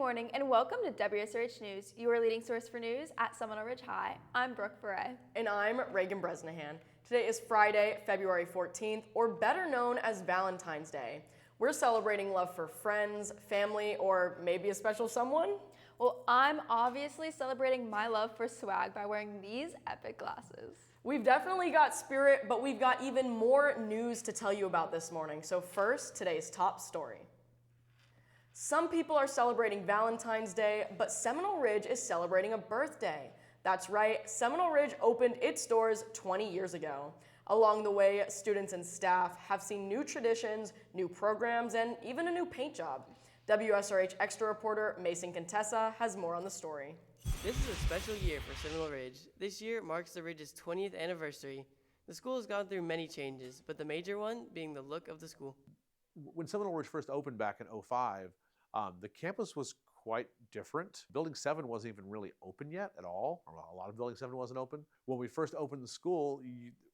morning and welcome to Wsrh News, your leading source for news at Seminole Ridge High. I'm Wsrh. And I'm Reagan Bresnahan. Today is Friday, February 14th, or better known as Valentine's Day. We're celebrating love for friends, family, or maybe a special someone. Well, I'm obviously celebrating my love for swag by wearing these epic glasses. We've definitely got spirit, but we've got even more news to tell you about this morning. So first, today's top story. Some people are celebrating Valentine's Day, but Seminole Ridge is celebrating a birthday. That's right, Seminole Ridge opened its doors 20 years ago. Along the way, students and staff have seen new traditions, new programs, and even a new paint job. WSRH Extra reporter Mason Contessa has more on the story. This is a special year for Seminole Ridge. This year marks the Ridge's 20th anniversary. The school has gone through many changes, but the major one being the look of the school. When Seminole Ridge first opened back in '05, the campus was quite different. Building 7 wasn't even really open yet at all. A lot of Building 7 wasn't open. When we first opened the school,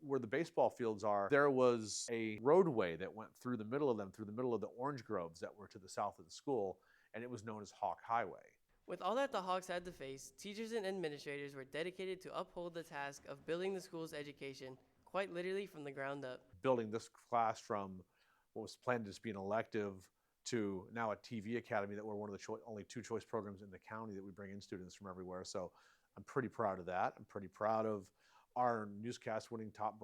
where the baseball fields are, there was a roadway that went through the middle of them, through the middle of the orange groves that were to the south of the school, and it was known as Hawk Highway. With all that the Hawks had to face, teachers and administrators were dedicated to uphold the task of building the school's education, quite literally from the ground up. Building this class from what was planned to just be an elective to now a TV academy that we're one of the only two choice programs in the county that we bring in students from everywhere. So I'm pretty proud of that. I'm pretty proud of our newscast winning top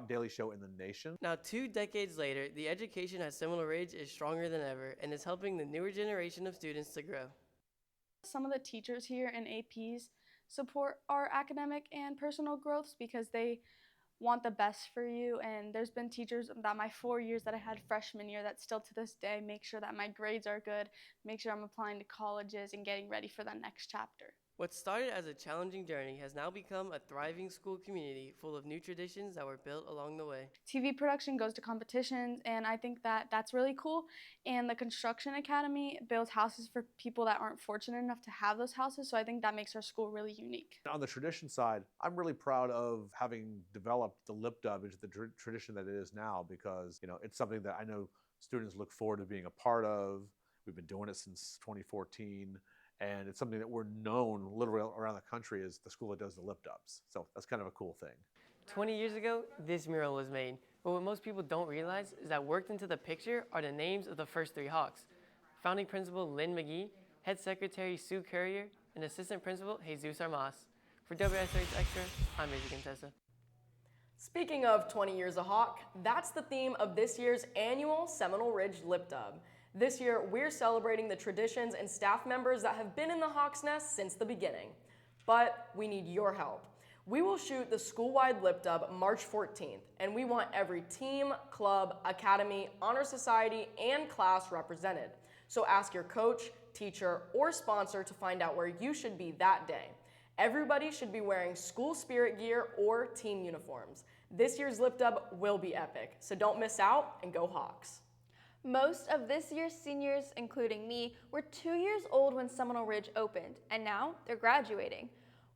daily show in the nation. Now, 2 decades later, the education at Seminole Ridge is stronger than ever and is helping the newer generation of students to grow. Some of the teachers here and APs support our academic and personal growths because they want the best for you, and there's been teachers that my 4 years that I had freshman year that still to this day make sure that my grades are good, make sure I'm applying to colleges and getting ready for the next chapter. What started as a challenging journey has now become a thriving school community full of new traditions that were built along the way. TV production goes to competitions, and I think that that's really cool. And the Construction Academy builds houses for people that aren't fortunate enough to have those houses, so I think that makes our school really unique. On the tradition side, I'm really proud of having developed the lip dub into the tradition that it is now, because it's something that I know students look forward to being a part of. We've been doing it since 2014. And it's something that we're known literally around the country as the school that does the lip dubs. So that's kind of a cool thing. 20 years ago, this mural was made. But what most people don't realize is that worked into the picture are the names of the first 3 Hawks. Founding Principal Lynn McGee, Head Secretary Sue Currier, and Assistant Principal Jesus Armas. For WSRH Extra, I'm Mason Contessa. Speaking of 20 years a Hawk, that's the theme of this year's annual Seminole Ridge Lip Dub. This year, we're celebrating the traditions and staff members that have been in the Hawk's Nest since the beginning. But we need your help. We will shoot the school-wide Lip Dub March 14th, and we want every team, club, academy, honor society, and class represented. So ask your coach, teacher, or sponsor to find out where you should be that day. Everybody should be wearing school spirit gear or team uniforms. This year's Lip Dub will be epic, so don't miss out and go Hawks. Most of this year's seniors, including me, were 2 years old when Seminole Ridge opened, and now they're graduating.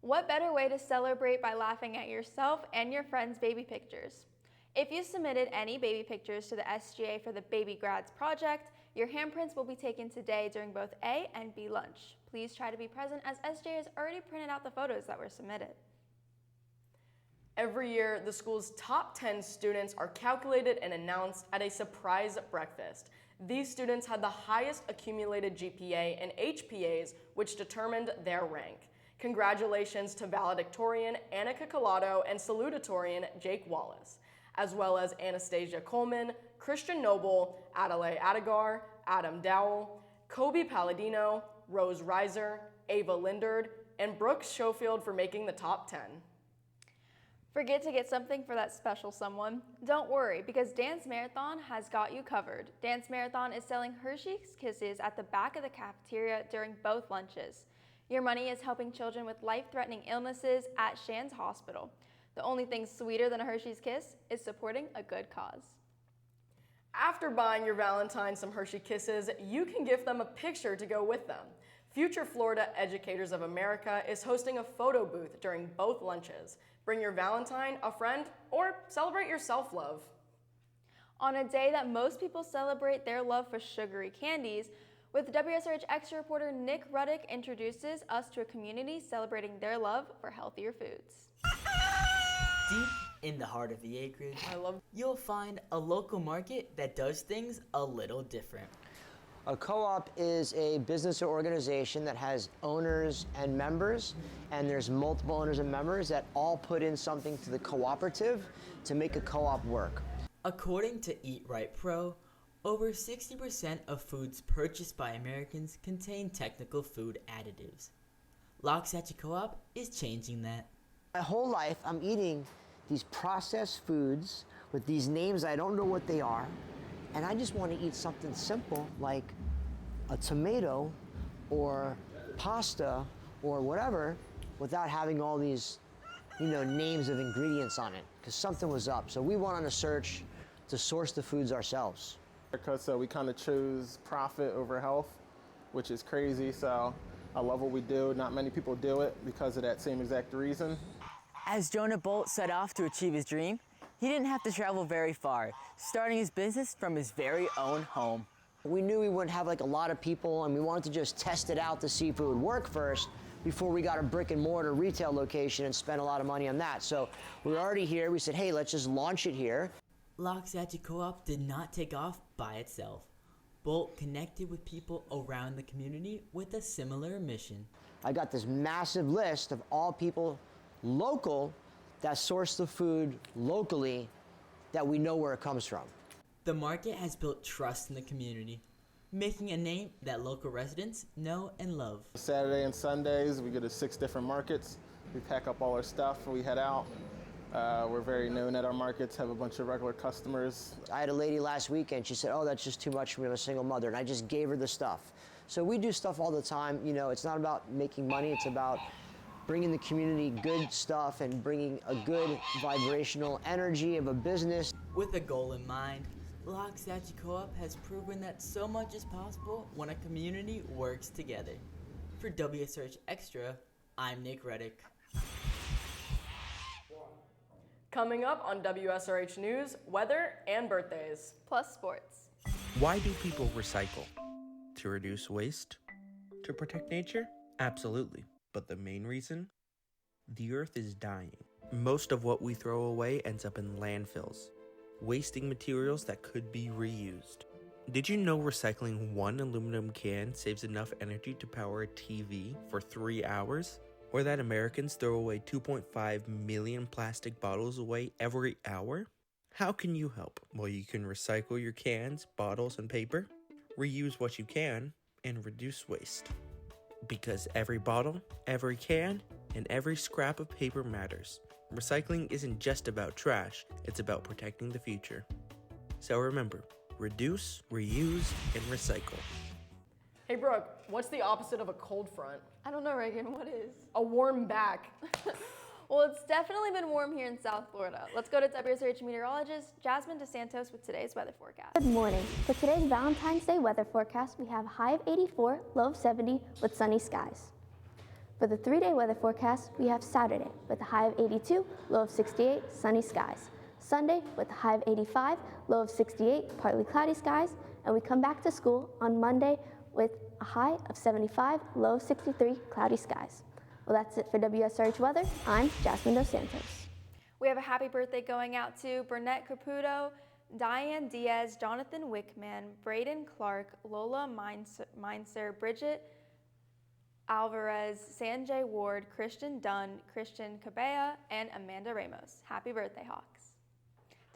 What better way to celebrate by laughing at yourself and your friends' baby pictures? If you submitted any baby pictures to the SGA for the Baby Grads project, your handprints will be taken today during both A and B lunch. Please try to be present as SGA has already printed out the photos that were submitted. Every year, the school's top 10 students are calculated and announced at a surprise breakfast. These students had the highest accumulated GPA and HPAs, which determined their rank. Congratulations to valedictorian Annika Collado and salutatorian Jake Wallace, as well as Anastasia Coleman, Christian Noble, Adelaide Adigar, Adam Dowell, Kobe Palladino, Rose Reiser, Ava Lindard, and Brooke Schofield for making the top 10. Forget to get something for that special someone? Don't worry, because Dance Marathon has got you covered. Dance Marathon is selling Hershey's Kisses at the back of the cafeteria during both lunches. Your money is helping children with life-threatening illnesses at Shands Hospital. The only thing sweeter than a Hershey's Kiss is supporting a good cause. After buying your Valentine some Hershey Kisses, you can gift them a picture to go with them. Future Florida Educators of America is hosting a photo booth during both lunches. Bring your Valentine, a friend, or celebrate your self-love. On a day that most people celebrate their love for sugary candies, with WSRH Extra reporter Nick Ruddick introduces us to a community celebrating their love for healthier foods. Deep in the heart of the acreage, you'll find a local market that does things a little different. A co-op is a business or organization that has owners and members, and there's multiple owners and members that all put in something to the cooperative to make a co-op work. According to Eat Right Pro, over 60% of foods purchased by Americans contain technical food additives. Loxahatchee Co-op is changing that. My whole life, I'm eating these processed foods with these names I don't know what they are, and I just want to eat something simple like a tomato or pasta or whatever without having all these, names of ingredients on it, because something was up. So we went on a search to source the foods ourselves. So we kind of choose profit over health, which is crazy. So I love what we do. Not many people do it because of that same exact reason. As Jonah Bolt set off to achieve his dream, he didn't have to travel very far, starting his business from his very own home. We knew we wouldn't have a lot of people, and we wanted to just test it out to see if it would work first before we got a brick and mortar retail location and spent a lot of money on that. So we were already here. We said, hey, let's just launch it here. Loxahatchee Co-op did not take off by itself. Bolt connected with people around the community with a similar mission. I got this massive list of all people local that source the food locally that we know where it comes from. The market has built trust in the community, making a name that local residents know and love. Saturday and Sundays, we go to 6 different markets. We pack up all our stuff and we head out. We're very known at our markets, have a bunch of regular customers. I had a lady last weekend, she said, oh, that's just too much for me, I'm a single mother, and I just gave her the stuff. So we do stuff all the time. It's not about making money, it's about bringing the community good stuff and bringing a good vibrational energy of a business. With a goal in mind, Loxahatchee Co-op has proven that so much is possible when a community works together. For WSRH Extra, I'm Nick Ruddick. Coming up on WSRH News, weather and birthdays. Plus sports. Why do people recycle? To reduce waste? To protect nature? Absolutely. But the main reason? The earth is dying. Most of what we throw away ends up in landfills, wasting materials that could be reused. Did you know recycling one aluminum can saves enough energy to power a TV for 3 hours? Or that Americans throw away 2.5 million plastic bottles away every hour? How can you help? Well, you can recycle your cans, bottles, and paper, reuse what you can, and reduce waste. Because every bottle, every can, and every scrap of paper matters. Recycling isn't just about trash, it's about protecting the future. So remember, reduce, reuse, and recycle. Hey Brooke, what's the opposite of a cold front? I don't know, Reagan, what is? A warm back. Well, it's definitely been warm here in South Florida. Let's go to WSRH meteorologist Jasmine DeSantos with today's weather forecast. Good morning. For today's Valentine's Day weather forecast, we have high of 84, low of 70 with sunny skies. For the 3-day weather forecast, we have Saturday with a high of 82, low of 68, sunny skies. Sunday with a high of 85, low of 68, partly cloudy skies. And we come back to school on Monday with a high of 75, low of 63, cloudy skies. Well, that's it for WSRH Weather. I'm Jasmine Dos Santos. We have a happy birthday going out to Burnett Caputo, Diane Diaz, Jonathan Wickman, Braden Clark, Lola Meinzer, Bridget Alvarez, Sanjay Ward, Christian Dunn, Christian Cabea, and Amanda Ramos. Happy birthday, Hawks.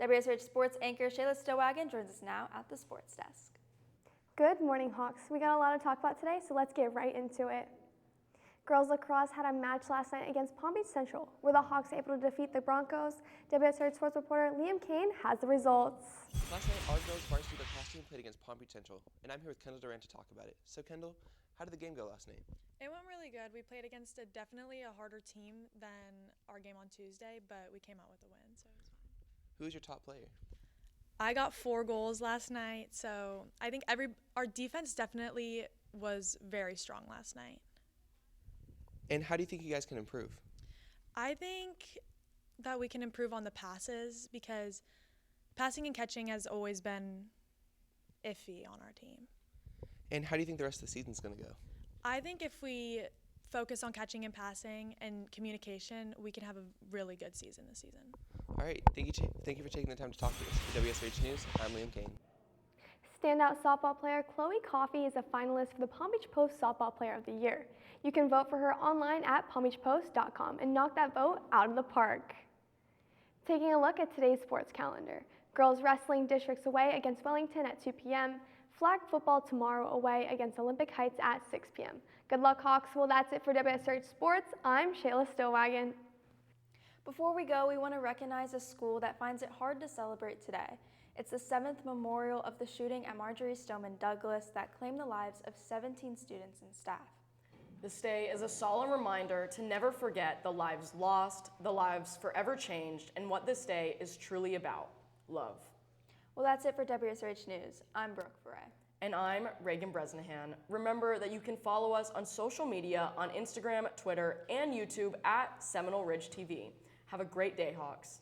WSRH Sports anchor Shayla Stowagon joins us now at the sports desk. Good morning, Hawks. We got a lot to talk about today, so let's get right into it. Girls lacrosse had a match last night against Palm Beach Central, where the Hawks were able to defeat the Broncos. WSRH sports reporter Liam Kane has the results. Last night, our girls varsity lacrosse team played against Palm Beach Central, and I'm here with Kendall Durant to talk about it. So, Kendall, how did the game go last night? It went really good. We played against definitely a harder team than our game on Tuesday, but we came out with a win, so it was fine. Who is your top player? I got 4 goals last night, so I think our defense definitely was very strong last night. And how do you think you guys can improve? I think that we can improve on the passes because passing and catching has always been iffy on our team. And how do you think the rest of the season's going to go? I think if we focus on catching and passing and communication, we can have a really good season this season. All right, thank you for taking the time to talk to us. For WSRH News, I'm Liam Kane. Standout softball player Chloe Coffey is a finalist for the Palm Beach Post Softball Player of the Year. You can vote for her online at palmbeachpost.com and knock that vote out of the park. Taking a look at today's sports calendar. Girls wrestling districts away against Wellington at 2 p.m. Flag football tomorrow away against Olympic Heights at 6 p.m. Good luck, Hawks. Well, that's it for WSRH Sports. I'm Shayla Stillwagon. Before we go, we want to recognize a school that finds it hard to celebrate today. It's the 7th memorial of the shooting at Marjorie Stoneman Douglas that claimed the lives of 17 students and staff. This day is a solemn reminder to never forget the lives lost, the lives forever changed, and what this day is truly about, love. Well, that's it for WSRH News. I'm Brooke Foray. And I'm Reagan Bresnahan. Remember that you can follow us on social media on Instagram, Twitter, and YouTube at Seminole Ridge TV. Have a great day, Hawks.